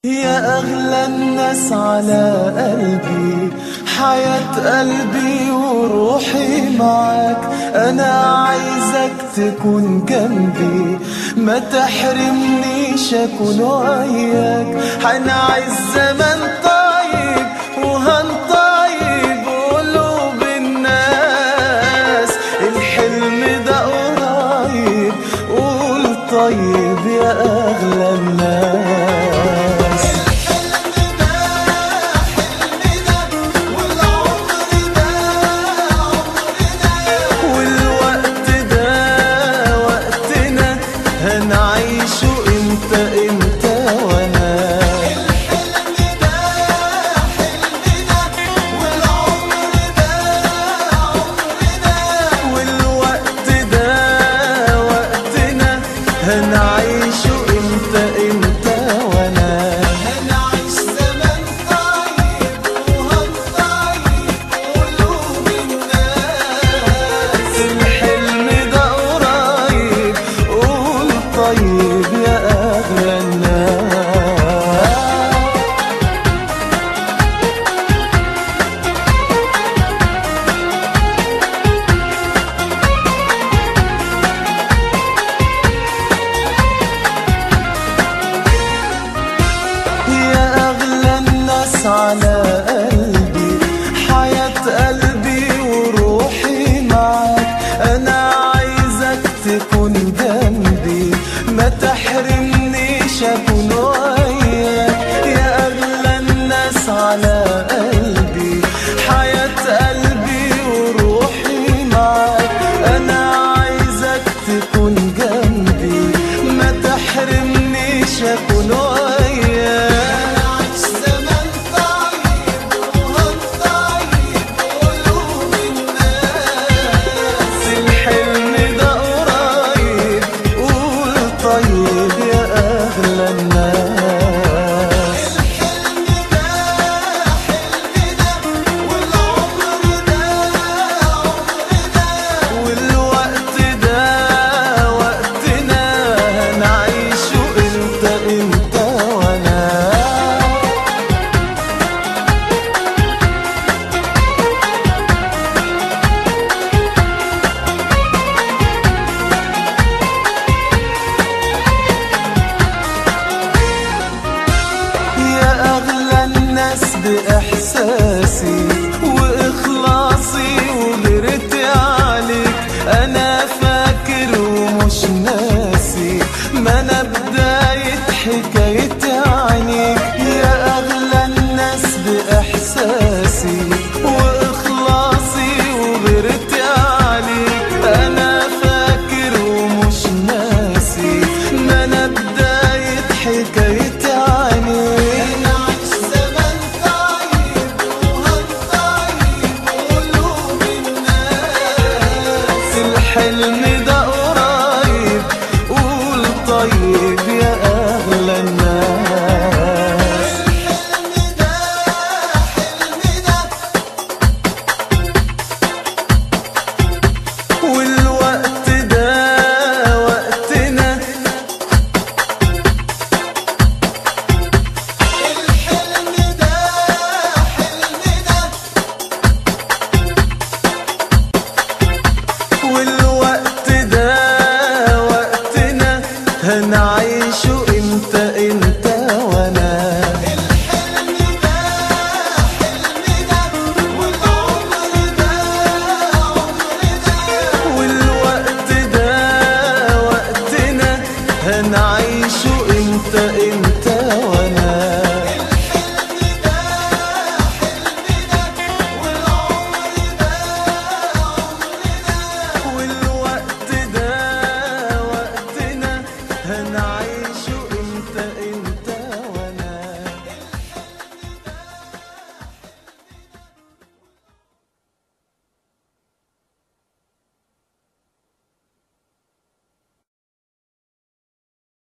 يا أغلى الناس على قلبي، حياة قلبي وروحي معاك. أنا عايزك تكون جنبي، ما تحرمنيش أكون وياك. هنعيش زمن طيب وهنطيب قلوب الناس. الحلم ده قريب، قول طيب يا أغلى الناس. هنعيشه انت وانا. الحلم ده حلمنا والعمر ده عمرنا، والوقت ده وقتنا. هنعيشه انت وانا. هنعيش زمن طيب وهنطيب قلوب الناس. الحلم ده قريب، قول طيب يا أغلى الناس. يا أغلى الناس على قلبي، حياة قلبي وروحي معاك. أنا عايزك تكون جنبي، ما تحرمنيش أكون وياك. يا أغلى الناس على قلبي، حياة قلبي وروحي معاك. أنا عايزك تكون جنبي، ما تحرمنيش أكون وياك. هنعيش زمن طيب وهنطيب قلوب الناس. الحلم ده قريب، قول طيب يا أغلى الناس.